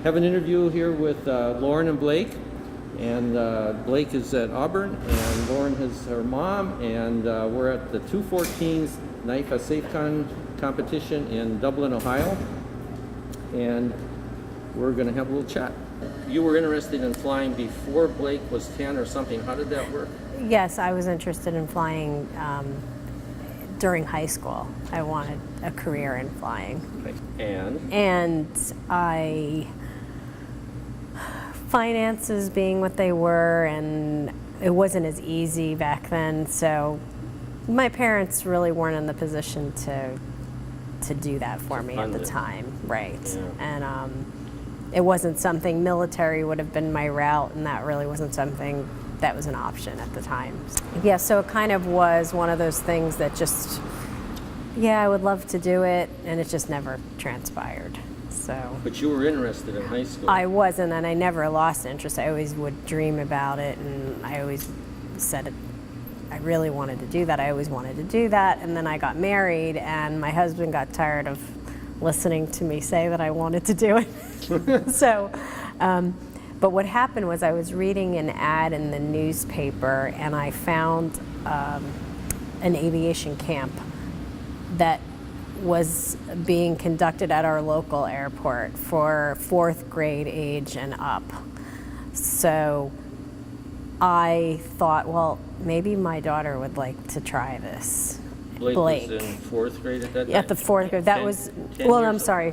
have an interview here with Lauren and Blake. And Blake is at Auburn, and Lauren is her mom, and we're at the 214s NIFA SafeCon competition in Dublin, Ohio. And we're going to have a little chat. You were interested in flying before Blake was 10 or something. How did that work? Yes, I was interested in flying during high school. I wanted a career in flying. Okay. And finances being what they were, and it wasn't as easy back then, so my parents really weren't in the position to do that for me at the time. Right. Yeah. And it wasn't something, military would have been my route, and that really wasn't something that was an option at the time. Yeah, so it kind of was one of those things that just, yeah, I would love to do it, and it just never transpired. So. But you were interested in high school. I wasn't, and I never lost interest. I always would dream about it, and I always said I really wanted to do that. I always wanted to do that, and then I got married, and my husband got tired of listening to me say that I wanted to do it. So, but what happened was I was reading an ad in the newspaper, and I found an aviation camp that was being conducted at our local airport for 4th grade age and up. So I thought, well, maybe my daughter would like to try this. Blake was in 4th grade at that time? At the 4th grade. That was, well, I'm sorry.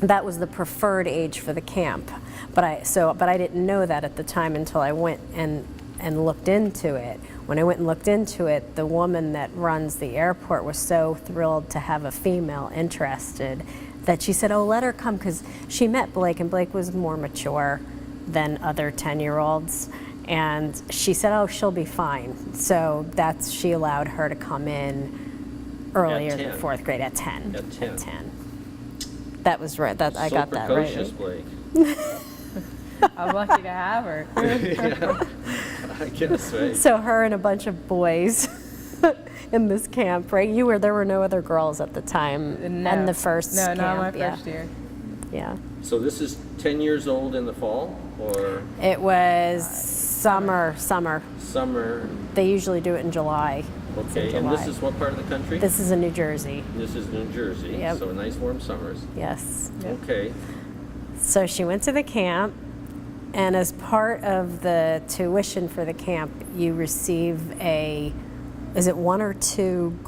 That was the preferred age for the camp. But I didn't know that at the time until I went and looked into it. When I went and looked into it, the woman that runs the airport was so thrilled to have a female interested that she said, oh, let her come, because she met Blake, and Blake was more mature than other 10-year-olds. And she said, oh, she'll be fine. So she allowed her to come in earlier than 4th grade at 10. At 10. At 10. That was right. I got that right. So precocious, Blake. I'm lucky to have her. Yeah, I guess, right? So her and a bunch of boys in this camp, right? There were no other girls at the time. No. And the first No, camp, not my first year. Yeah. So this is 10 years old in the fall, or? It was summer. Summer. They usually do it in July. Okay, and this is what part of the country? This is in New Jersey. This is New Jersey, Yep. so nice warm summers. Yes. Yep. Okay. So she went to the camp, and as part of the tuition for the camp, you receive is it 1 or 2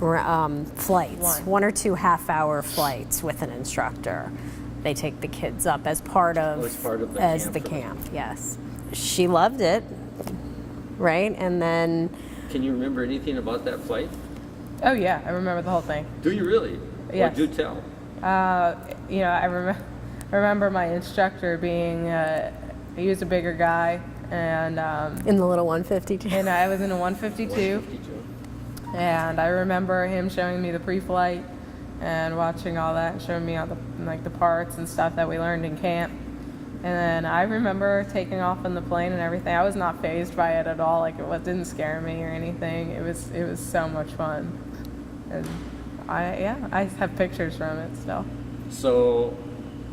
flights? 1 or 2 half-hour flights with an instructor. They take the kids up as part of the camp. Yes. She loved it, right? And then. Can you remember anything about that flight? Oh yeah, I remember the whole thing. Do you really? Yes. Or do tell. I remember my instructor being, he was a bigger guy, and In the little 152. and I was in a 152, 152. and I remember him showing me the pre-flight and watching all that, and showing me all the parts and stuff that we learned in camp. And then I remember taking off in the plane and everything. I was not fazed by it at all. Like it didn't scare me or anything. It was so much fun. And I have pictures from it still. So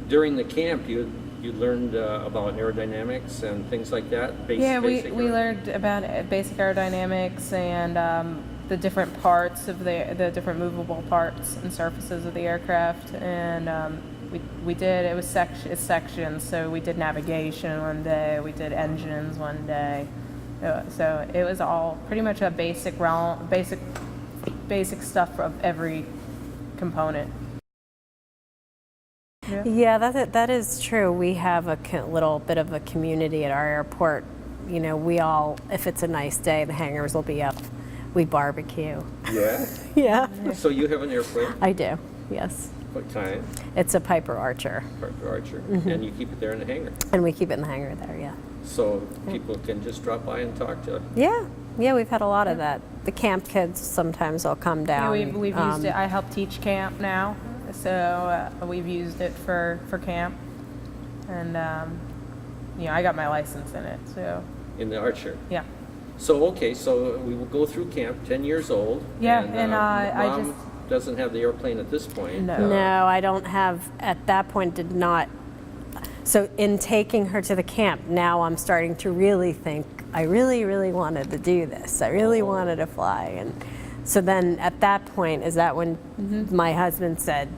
during the camp, you learned about aerodynamics and things like that? We learned about basic aerodynamics and the different parts of the different movable parts and surfaces of the aircraft. And it was sections, so we did navigation one day, we did engines one day. So it was all pretty much a basic stuff of every component. Yeah, that is true. We have a little bit of a community at our airport. You know, we all, if it's a nice day, the hangars will be up. We barbecue. Yeah? Yeah. So you have an airplane? I do, yes. What kind? It's a Piper Archer. Piper Archer. And you keep it there in the hangar? And we keep it in the hangar there, yeah. So people can just drop by and talk to you? Yeah, we've had a lot of that. The camp kids sometimes will come down. Yeah, we've used it. I help teach camp now, so we've used it for camp. And, I got my license in it, so. In the Archer? Yeah. So, okay, so we will go through camp, 10 years old. Yeah, and Mom doesn't have the airplane at this point. No. No, I don't have, at that point, did not. So in taking her to the camp, now I'm starting to really think, I really, really wanted to do this. I really wanted to fly. And so then at that point, is that when my husband said,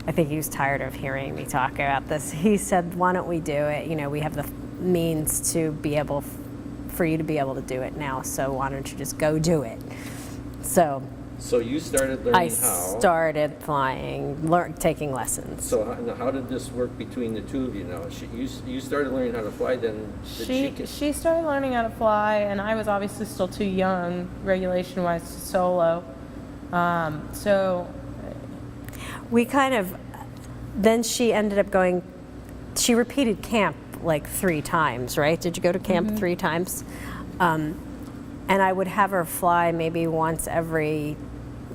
I think he was tired of hearing me talk about this. He said, why don't we do it? You know, we have the means to be able, for you to be able to do it now. So why don't you just go do it? So So you started learning I how. started flying, taking lessons. So how did this work between the two of you now? You started learning how to fly, then did She started learning how to fly, and I was obviously still too young, regulation-wise, to solo. So We kind of, then she ended up going, she repeated camp like 3 times, right? Did you go to camp 3 times? And I would have her fly maybe once every,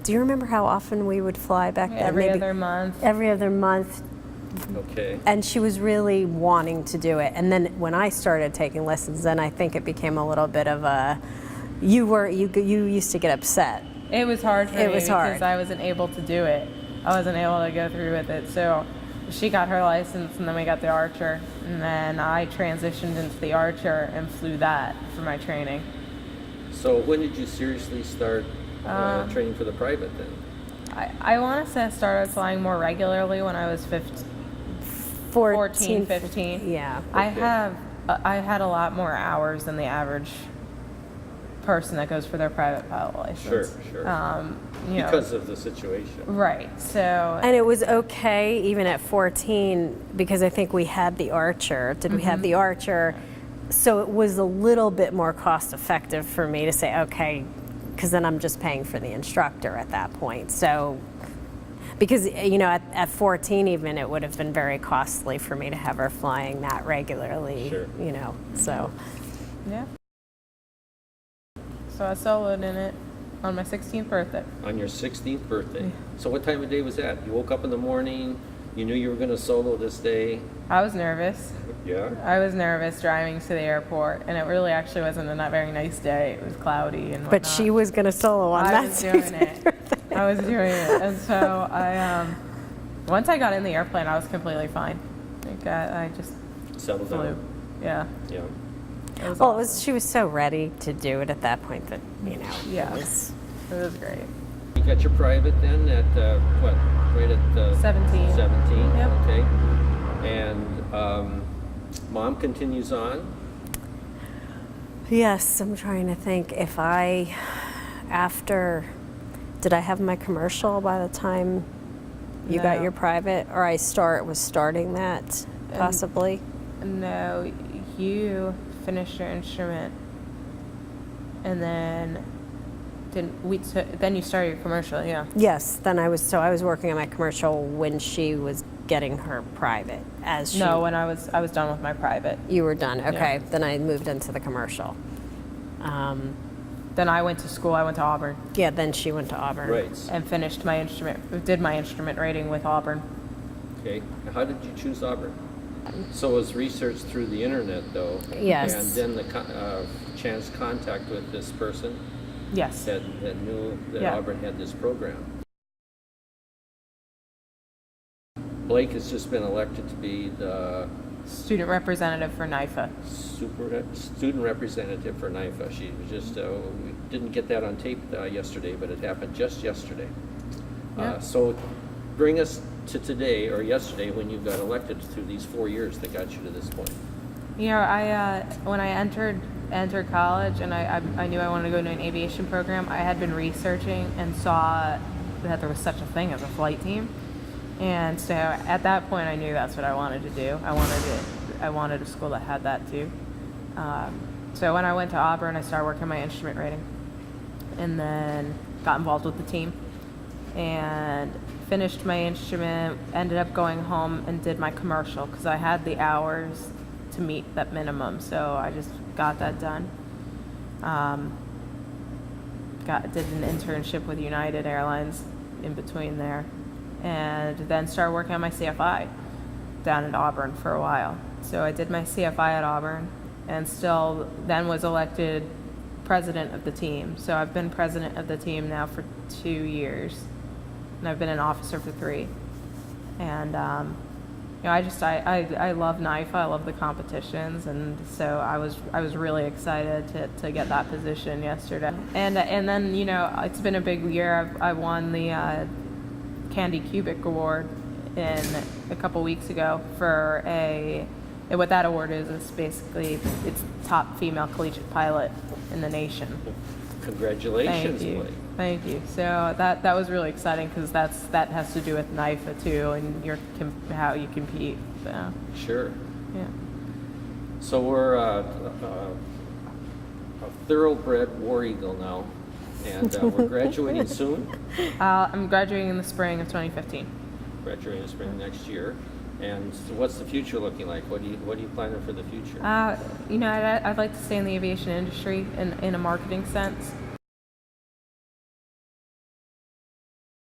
do you remember how often we would fly back then? every Maybe other month. every other month. Okay. And she was really wanting to do it. And then when I started taking lessons, then I think it became a little bit of a, you used to get upset. It was hard for It me was hard. because I wasn't able to do it. I wasn't able to go through with it. So she got her license, and then we got the Archer, and then I transitioned into the Archer and flew that for my training. So when did you seriously start training for the private then? I want to say I started flying more regularly when I was 14, 15. Yeah. I had a lot more hours than the average person that goes for their private pilot license. Sure. You know, Because of the situation. right. So And it was okay even at 14 because I think we had the Archer. Did we have the Archer? So it was a little bit more cost effective for me to say, okay, because then I'm just paying for the instructor at that point. So, because, you know, at 14 even, it would have been very costly for me to have her flying that regularly, Sure. you know, so. yeah. So I soloed in it on my 16th birthday. On your 16th birthday. So what time of day was that? You woke up in the morning, you knew you were going to solo this day. I was nervous. Yeah. I was nervous driving to the airport, and it really actually wasn't a not very nice day. It was cloudy and whatnot. But she was going to solo on I that was doing 16th it. I was doing it, and so I once I got in the airplane, I was completely fine. Like I just Settled flew. down. Yeah. Yeah. It was Well, awesome. she was so ready to do it at that point that, you know, Yeah. it was. It was great. You got your private then at what? Right at 17. 17. Yep. Okay. And mom continues on. Yes, I'm trying to think if did I have my commercial by the time you got No. your private? Or was starting that, possibly? No, you finished your instrument, and then then you started your commercial. Yeah. Yes, then I was working on my commercial when she was getting her private as she. No, when I was done with my private. You were done, okay. Then I moved into the commercial. Then I went to school. I went to Auburn Yeah, then she went to Auburn. Right. and finished my did my instrument rating with Auburn. Okay. How did you choose Auburn? So it was research through the internet though. Yes. And then the chance contact with this person Yes. that knew that Yeah. Auburn had this program. Blake has just been elected to be the Student representative for NIFA. student representative for NIFA. She was just, we didn't get that on tape yesterday, but it happened just yesterday. Yeah. So bring us to today or yesterday when you got elected through these 4 years that got you to this point. You know, I when I entered college and I knew I wanted to go to an aviation program, I had been researching and saw that there was such a thing as a flight team. And so at that point, I knew that's what I wanted to do. I wanted a school that had that too. So when I went to Auburn, I started working on my instrument rating, and then got involved with the team, and finished my instrument. Ended up going home and did my commercial because I had the hours to meet that minimum. So I just got that done. Did an internship with United Airlines in between there, and then started working on my CFI down at Auburn for a while. So I did my CFI at Auburn, and still then was elected president of the team. So I've been president of the team now for 2 years, and I've been an officer for 3. And know, I love NIFA. I love the competitions, and so I was really excited to get that position yesterday. And then, you know, it's been a big year. I won the Candy Cubic Award in a couple weeks ago for what that award is basically it's top female collegiate pilot in the nation. Congratulations, Blake. Thank you. So that was really exciting because that has to do with NIFA too, and how you compete. So, Sure. yeah. So we're a thoroughbred war eagle now, and we're graduating soon. I'm graduating in the spring of 2015. Graduating in the spring next year. And so what's the future looking like? What are you planning for the future? You know, I'd like to stay in the aviation industry in a marketing sense.